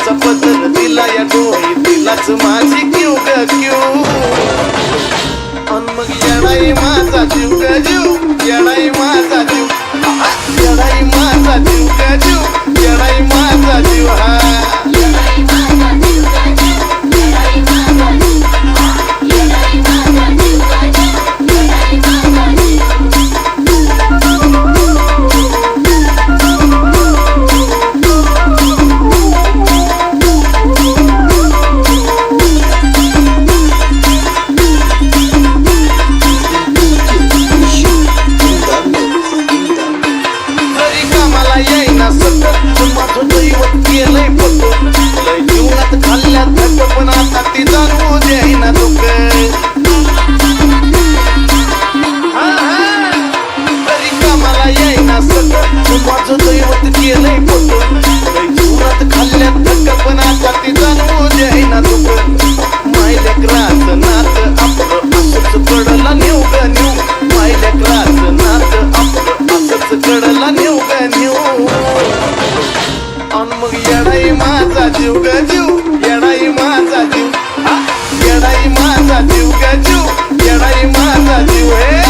मायेचा पदर दिला या डोळी तिलाच माझी क्यू ग क्यू अन मग येणाई माझा जीव ग जीव येणाई माझा जीव येणाई माझा जीव ग जीव येणाई माझा जीव हा येईना सतत माझं दैवत केलंय पतो लय जीवनात खाल्ल्या थक पण आता ती जाणवू देईना दुःख तरी कामाला येईना सतत माझं दैवत केलंय पतो लय जीवनात खाल्ल्या थक पण आता ती जाणवू देईना दुःख मायलेकराचं नातं आपलं असंच कडला नेऊ ग नेऊ मायलेकराचं नातं आपलं असंच कडला नेऊ ग नेऊ अन मग येणाई माझा जीव ग जीव येणाई माझा जीव येणाई माझा जीव ग जीव येणाई माझा जीव हे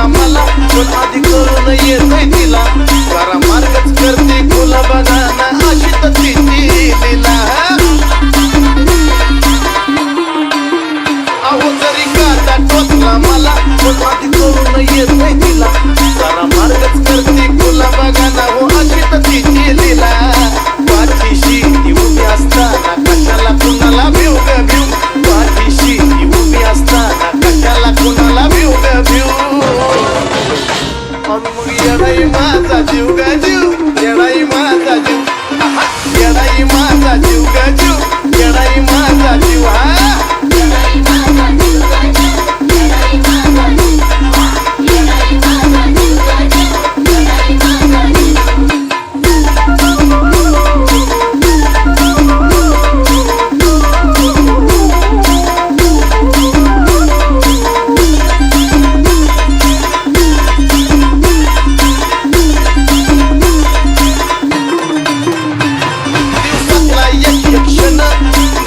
मला पण आधी करून येतोय तिला जरा मार्गच करते फुला बघाना अशी तर तिची दिला अहो जरी काटा टोचला मला पण आधी करून येतोय तिला जरा मार्गच करते फुला बघाना हो अशी तर तिची दिला पाठीशी ती उभी असताना कशाला कुणाला भिव ग भिव पाठीशी ती उभी असताना कशाला कुणाला भिव ग भिव अन मग येणाई माझा जीव ग जीव येणाई माझा जीव येणाई माझा जीव ग जीव येणाई माझा जीव हा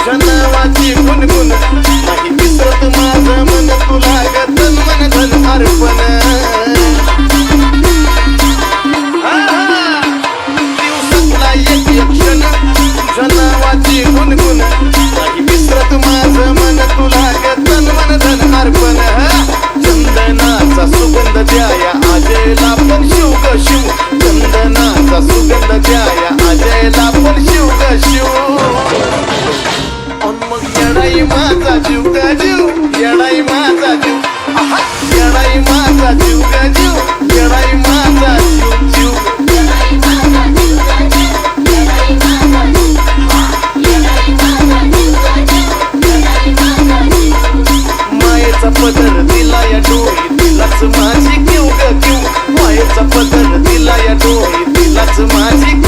नावाची गुणगुण नाही विसरत माझं मन तुला ग तन मन धन अर्पण दिवसातला एक क्षण तुझ्या नावाची गुणगुण नाही विसरत माझं मन तुला ग तन मन धन अर्पण चंदनाचा सुगंध द्याया आजयला पण शिव ग शिव चंदनाचा सुगंध द्याया आजयला पण शिव ग शिव अन मग येणाई माझा जीव ग जीव येणाई माझा जीव येणाई माझा जीव ग जीव येणाई माझा जीव जीव मायेचा पदर दिला या डोळी तिलाच माझी क्यू ग क्यू मायेचा पदर दिला या डोळी तिलाच माझी